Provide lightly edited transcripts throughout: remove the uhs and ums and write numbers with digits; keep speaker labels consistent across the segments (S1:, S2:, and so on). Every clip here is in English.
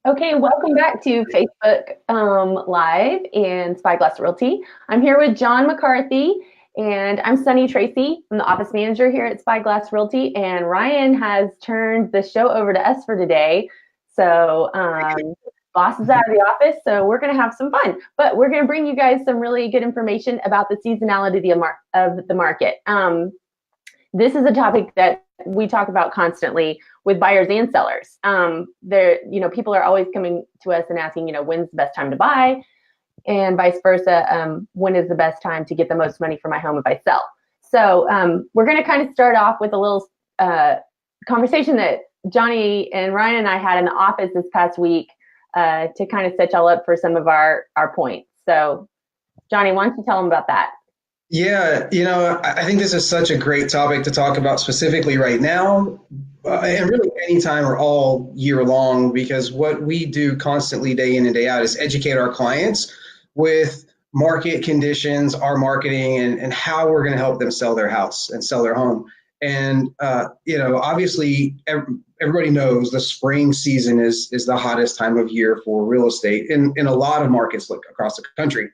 S1: Okay, welcome back to Facebook Live and Spyglass Realty. I'm here with John McCarthy, and I'm Sunny Tracy. I'm the office manager here at Spyglass Realty, and Ryan has turned the show over to us for today. So boss is out of the office, so we're going to have some fun. But we're going to bring you guys some really good information about the seasonality of the market. This is a topic that we talk about constantly with buyers and sellers. People are always coming to us and asking, when's the best time to buy, and vice versa. When is the best time to get the most money for my home if I sell? So we're going to kind of start off with a little conversation that Johnny and Ryan and I had in the office this past week to kind of set y'all up for some of our points. So, Johnny, why don't you tell them about that?
S2: Yeah, I think this is such a great topic to talk about specifically right now, and really anytime or all year long, because what we do constantly day in and day out is educate our clients with market conditions, our marketing, and how we're going to help them sell their house and sell their home. And, obviously everybody knows the spring season is the hottest time of year for real estate in a lot of markets across the country.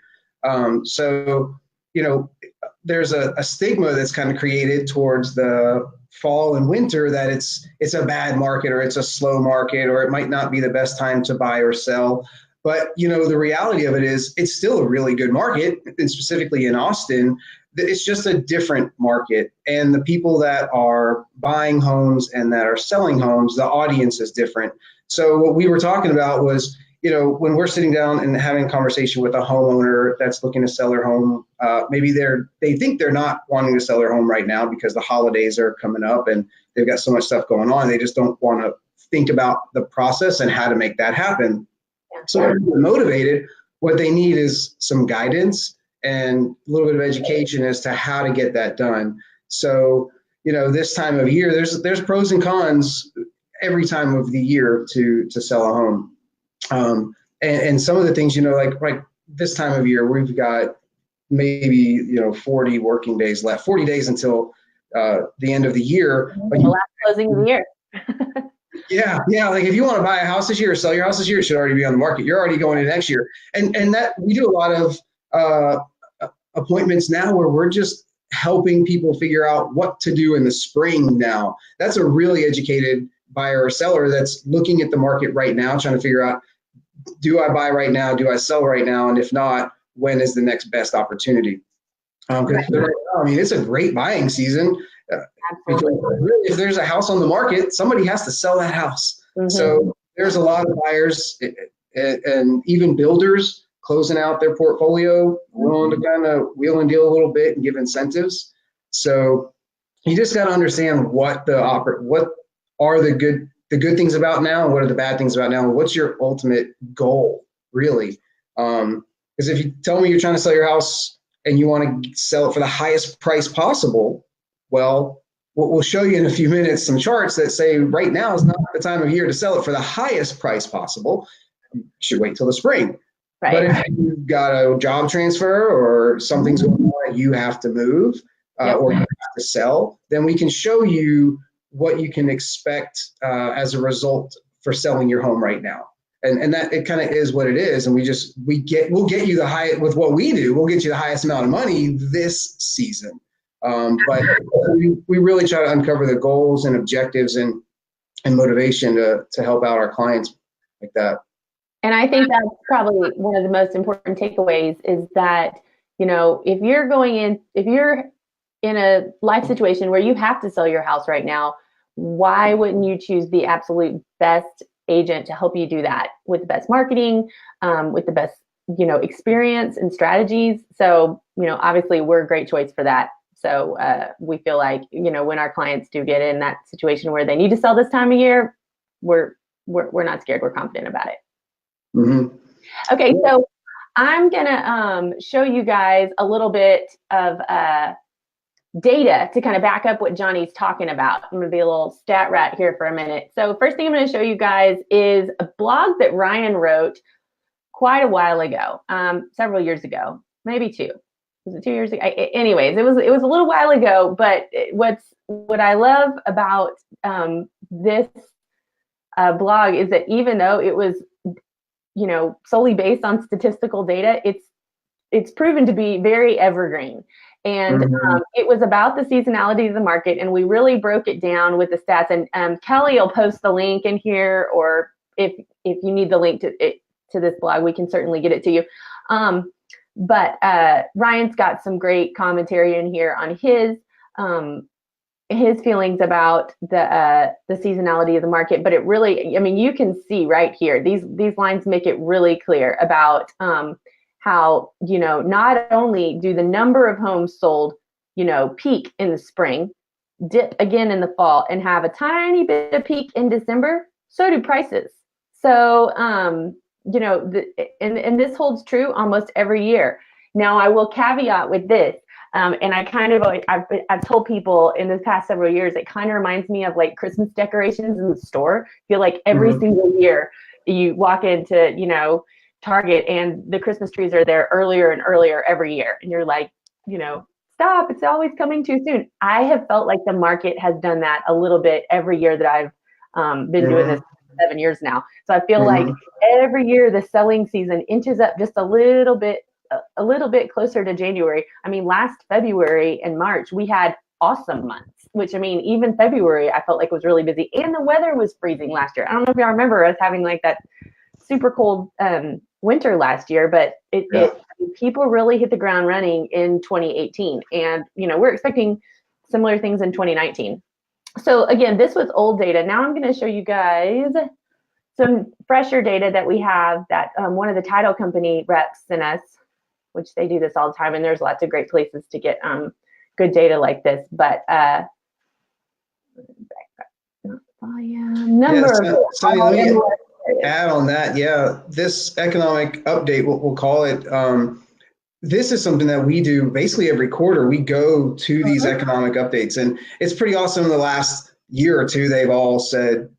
S2: There's a stigma that's kind of created towards the fall and winter that it's a bad market, or it's a slow market, or it might not be the best time to buy or sell. But, the reality of it is it's still a really good market, and specifically in Austin, it's just a different market. And the people that are buying homes and that are selling homes, the audience is different. So what we were talking about was, when we're sitting down and having a conversation with a homeowner that's looking to sell their home, maybe they think they're not wanting to sell their home right now because the holidays are coming up and they've got so much stuff going on. They just don't want to think about the process and how to make that happen. So they're motivated. What they need is some guidance and a little bit of education as to how to get that done. So, this time of year, there's pros and cons every time of the year to sell a home. And some of the things, like this time of year, we've got maybe, 40 working days left, 40 days until the end of the year.
S1: The last closing of the year.
S2: Yeah. Like if you want to buy a house this year or sell your house this year, it should already be on the market. You're already going into next year. And that we do a lot of appointments now where we're just helping people figure out what to do in the spring now. That's a really educated buyer or seller that's looking at the market right now, trying to figure out, do I buy right now? Do I sell right now? And if not, when is the next best opportunity? It's a great buying season. Because really, if there's a house on the market, somebody has to sell that house. Mm-hmm. So there's a lot of buyers and even builders closing out their portfolio, willing to kind of wheel and deal a little bit and give incentives. So you just got to understand what are the good things about now, and what are the bad things about now, and what's your ultimate goal, really? Because if you tell me you're trying to sell your house and you want to sell it for the highest price possible, well, we'll show you in a few minutes some charts that say right now is not the time of year to sell it for the highest price possible. You should wait till the spring. Right. But if you've got a job transfer or something's going on, you have to move or you have to sell, then we can show you what you can expect as a result for selling your home right now. And that it kind of is what it is. And we'll get you the high with what we do. We'll get you the highest amount of money this season. But we really try to uncover the goals and objectives and motivation to help out our clients like that.
S1: And I think that's probably one of the most important takeaways is that, if you're in a life situation where you have to sell your house right now, why wouldn't you choose the absolute best agent to help you do that with the best marketing, with the best, experience and strategies? So, obviously we're a great choice for that. So we feel like, when our clients do get in that situation where they need to sell this time of year, we're not scared. We're confident about it.
S2: Mm-hmm.
S1: Okay. So I'm going to show you guys a little bit of data to kind of back up what Johnny's talking about. I'm going to be a little stat rat here for a minute. So first thing I'm going to show you guys is a blog that Ryan wrote quite a while ago, several years ago, maybe two. Was it 2 years ago? Anyways, it was a little while ago. But what I love about this blog is that even though it was solely based on statistical data, it's proven to be very evergreen. And it was about the seasonality of the market, and we really broke it down with the stats. And Kelly will post the link in here, or if you need the link to this blog, we can certainly get it to you. But Ryan's got some great commentary in here on his feelings about the seasonality of the market. But it really, I mean, you can see right here, these lines make it really clear about how, not only do the number of homes sold, peak in the spring, dip again in the fall, and have a tiny bit of peak in December, so do prices. So, and this holds true almost every year. Now, I will caveat with this, and I've told people in the past several years, it kind of reminds me of like Christmas decorations in the store. I feel like every single year you walk into, Target, and the Christmas trees are there earlier and earlier every year. And you're like, stop, it's always coming too soon. I have felt like the market has done that a little bit every year that I've been doing this 7 years now. So I feel like every year the selling season inches up just a little bit closer to January. I mean, last February and March, we had awesome months, which, I mean, even February, I felt like was really busy, and the weather was freezing last year. I don't know if y'all remember us having like that super cold winter last year, but people really hit the ground running in 2018. And, we're expecting similar things in 2019. So again, this was old data. Now I'm going to show you guys some fresher data that we have that one of the title company reps sent us, which they do this all the time. And there's lots of great places to get good data like this. But volume, number
S2: add on that. Yeah, this economic update, we'll call it, this is something that we do basically every quarter. We go to these economic updates, and it's pretty awesome. The last year or two, they've all said,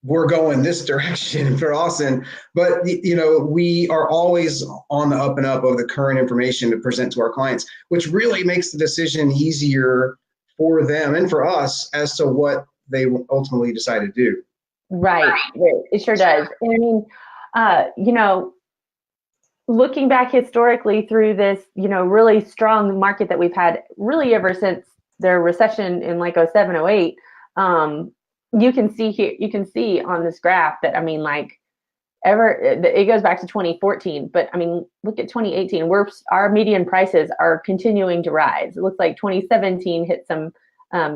S2: we're going this direction for Austin. But, we are always on the up and up of the current information to present to our clients, which really makes the decision easier for them and for us as to what they ultimately decide to do.
S1: Right. It sure does. And I mean, looking back historically through this, really strong market that we've had really ever since the recession in like 07, 08, you can see on this graph that, I mean, it goes back to 2014, but I mean, look at 2018, our median prices are continuing to rise. It looks like 2017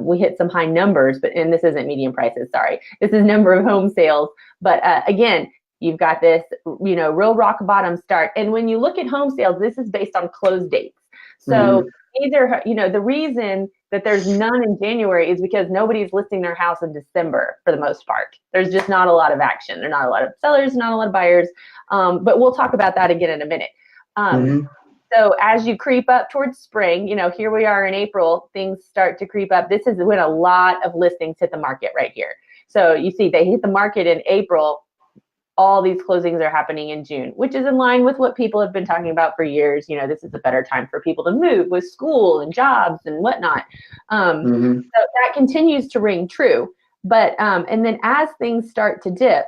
S1: we hit some high numbers, and this isn't median prices, sorry. This is number of home sales. But again, you've got this, real rock bottom start. And when you look at home sales, this is based on close dates. So either, the reason that there's none in January is because nobody's listing their house in December for the most part. There's just not a lot of action. There are not a lot of sellers, not a lot of buyers. But we'll talk about that again in a minute. So as you creep up towards spring, here we are in April, things start to creep up. This is when a lot of listings hit the market right here. So you see they hit the market in April. All these closings are happening in June, which is in line with what people have been talking about for years. This is a better time for people to move with school and jobs and whatnot. So that continues to ring true. But and then as things start to dip,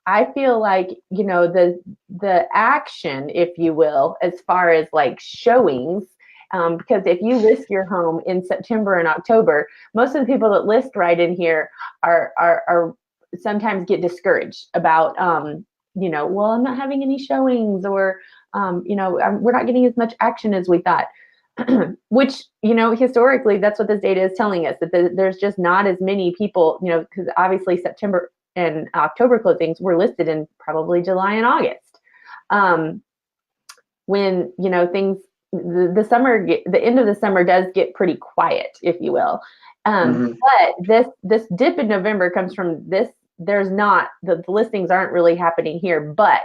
S1: I feel like, the action, if you will, as far as like showings, because if you list your home in September and October, most of the people that list right in here are sometimes get discouraged about, well, I'm not having any showings, or, we're not getting as much action as we thought. Which, historically, that's what this data is telling us, that there's just not as many people, because obviously September and October closings were listed in probably July and August, when the summer, the end of the summer does get pretty quiet, if you will. But this dip in November comes from this. There's not, the listings aren't really happening here, but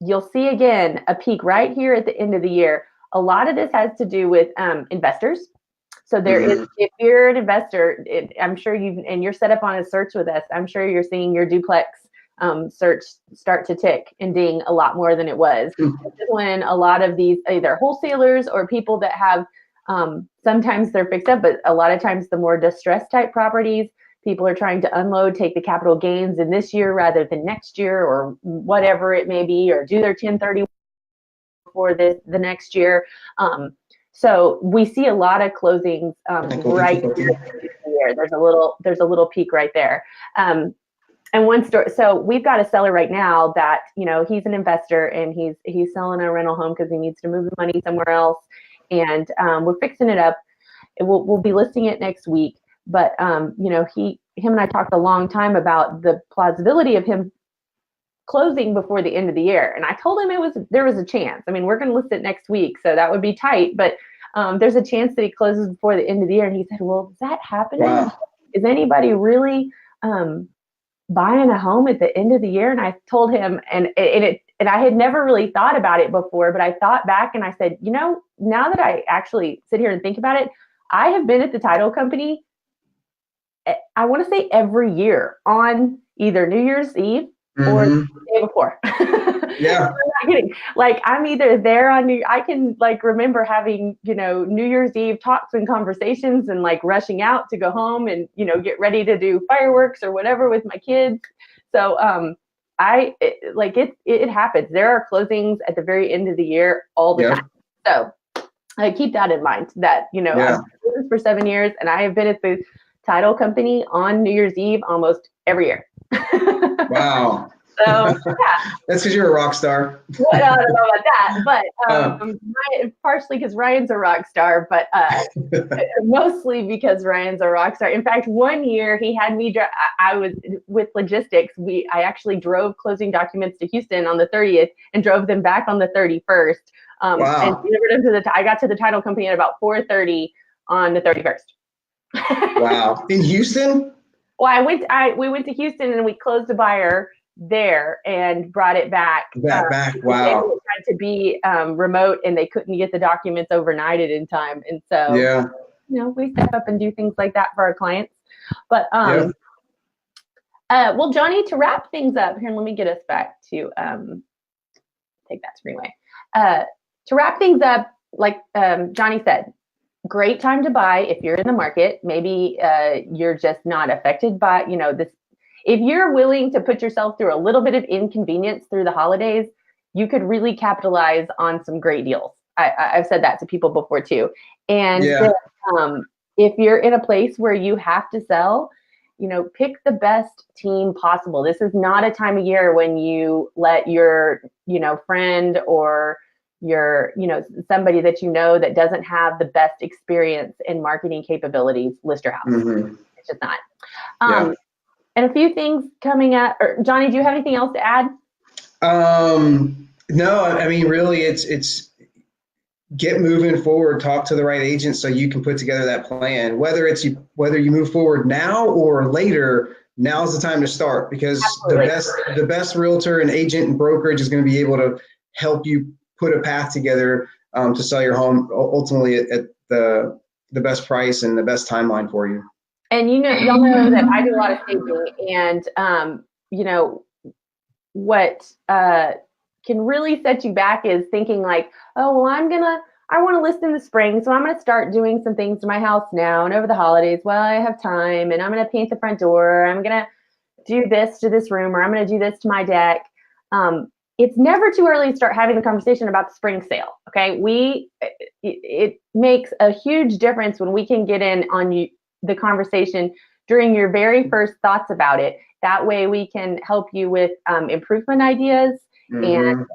S1: you'll see again a peak right here at the end of the year. A lot of this has to do with investors. So there is, if you're an investor, I'm sure you're set up on a search with us, I'm sure you're seeing your duplex search start to tick and ding a lot more than it was. This is when a lot of these either wholesalers or people that have, sometimes they're fixed up, but a lot of times the more distressed type properties, people are trying to unload, take the capital gains in this year rather than next year, or whatever it may be, or do their 1030 for the next year. So we see a lot of closings right here. There's a little peak right there. And one story, so we've got a seller right now that, he's an investor and he's selling a rental home because he needs to move the money somewhere else. And we're fixing it up. We'll be listing it next week. But, him and I talked a long time about the plausibility of him closing before the end of the year. And I told him there was a chance. I mean, we're going to list it next week, so that would be tight. But there's a chance that he closes before the end of the year. And he said, well, is that happening? Wow. Is anybody really buying a home at the end of the year? And I told him, and I had never really thought about it before, but I thought back and I said, now that I actually sit here and think about it, I have been at the title company, I want to say every year on either New Year's Eve or the day before.
S2: Yeah.
S1: I'm not kidding. Like, I'm either there I can remember having, New Year's Eve talks and conversations and rushing out to go home and, get ready to do fireworks or whatever with my kids. So, it happens. There are closings at the very end of the year all the time. So I keep that in mind that, I've been doing this for 7 years and I have been at the title company on New Year's Eve almost every year.
S2: Wow.
S1: So, yeah.
S2: That's because you're a rock star.
S1: Well, I don't know about that, but partially because Ryan's a rock star, but mostly because Ryan's a rock star. In fact, one year he had me, I was with logistics. I actually drove closing documents to Houston on the 30th and drove them back on the 31st.
S2: Wow.
S1: And delivered them I got to the title company at about 4:30 on the 31st.
S2: Wow. In Houston?
S1: Well, we went to Houston and we closed a buyer there and brought it back.
S2: Back. Wow.
S1: They had to be remote and they couldn't get the documents overnighted in time. And so, we step up and do things like that for our clients. But, well, Johnny, to wrap things up here, let me get us back to, take that screen away. To wrap things up, like Johnny said, great time to buy if you're in the market. Maybe you're just not affected by, this. If you're willing to put yourself through a little bit of inconvenience through the holidays, you could really capitalize on some great deals. I've said that to people before too. And if you're in a place where you have to sell, pick the best team possible. This is not a time of year when you let your, friend or your, somebody that that doesn't have the best experience in marketing capabilities list your house. It's just not. And a few things coming up. Or Johnny, do you have anything else to add?
S2: No, I mean, really, it's get moving forward. Talk to the right agent so you can put together that plan. Whether you move forward now or later, now's the time to start because the best realtor and agent and brokerage is going to be able to help you put a path together to sell your home ultimately at the best price and the best timeline for you.
S1: And y'all know that I do a lot of staging, and what can really set you back is thinking like, oh, well, I want to list in the spring, so I'm gonna start doing some things to my house now and over the holidays. Well, I have time, and I'm gonna paint the front door. I'm gonna do this to this room, or I'm gonna do this to my deck. It's never too early to start having the conversation about the spring sale. Okay, it makes a huge difference when we can get in on the conversation during your very first thoughts about it. That way we can help you with improvement ideas and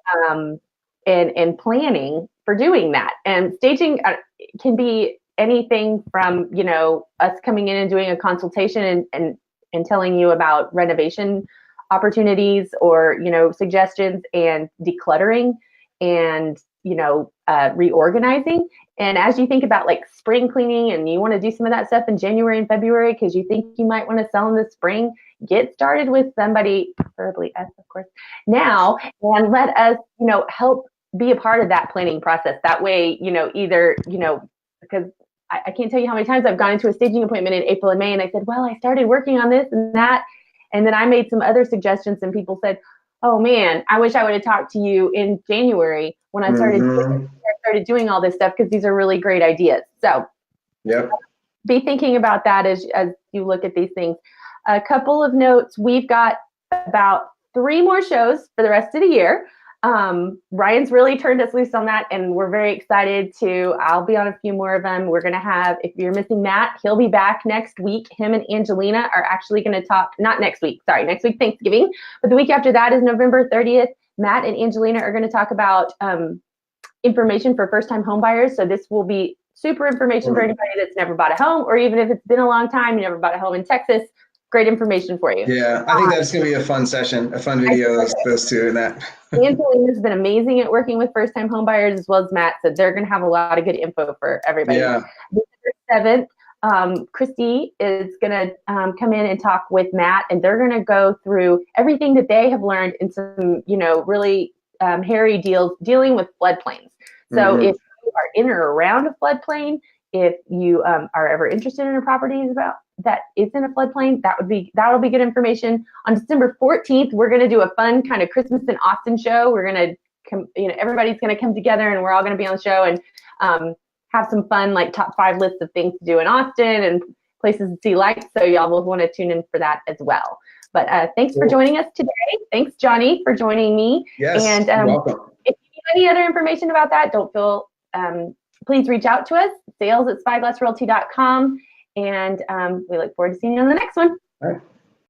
S1: planning for doing that. And staging can be anything from, us coming in and doing a consultation and telling you about renovation opportunities or, suggestions and decluttering and, reorganizing. And as you think about like spring cleaning and you want to do some of that stuff in January and February because you think you might want to sell in the spring, get started with somebody, preferably us, of course, now, and let us, help be a part of that planning process. That way, because I can't tell you how many times I've gone into a staging appointment in April and May and I said, well, I started working on this and that. And then I made some other suggestions and people said, oh man, I wish I would have talked to you in January when I started doing all this stuff because these are really great ideas. So be thinking about that as you look at these things. a couple of notes. We've got about 3 more shows for the rest of the year. Ryan's really turned us loose on that, and we're very excited I'll be on a few more of them. We're going to have, if you're missing Matt, he'll be back next week. Him and Angelina are actually going to talk, not next week, sorry, next week Thanksgiving, but the week after that is November 30th. Matt and Angelina are going to talk about information for first-time home buyers. So this will be super information for anybody that's never bought a home, or even if it's been a long time, you never bought a home in Texas. Great information for you.
S2: Yeah, I think that's going to be a fun session, a fun video, those two and that.
S1: Angelina's been amazing at working with first-time home buyers as well as Matt, so they're going to have a lot of good info for everybody.
S2: Yeah.
S1: December 7th, Christy is going to come in and talk with Matt, and they're going to go through everything that they have learned in some, really hairy dealing with floodplains. So if you are in or around a floodplain, if you are ever interested in a property that is in a floodplain, that'll be good information. On December 14th, we're going to do a fun kind of Christmas in Austin show. We're going to everybody's going to come together, and we're all going to be on the show and have some fun, like top 5 lists of things to do in Austin and places to see lights. So y'all will want to tune in for that as well. But thanks for joining us today. Thanks, Johnny, for joining me.
S2: Yes,
S1: and
S2: you're welcome.
S1: If you need any other information about that, don't feel please reach out to us, sales@spyglassrealty.com. And we look forward to seeing you on the next one.
S2: All right.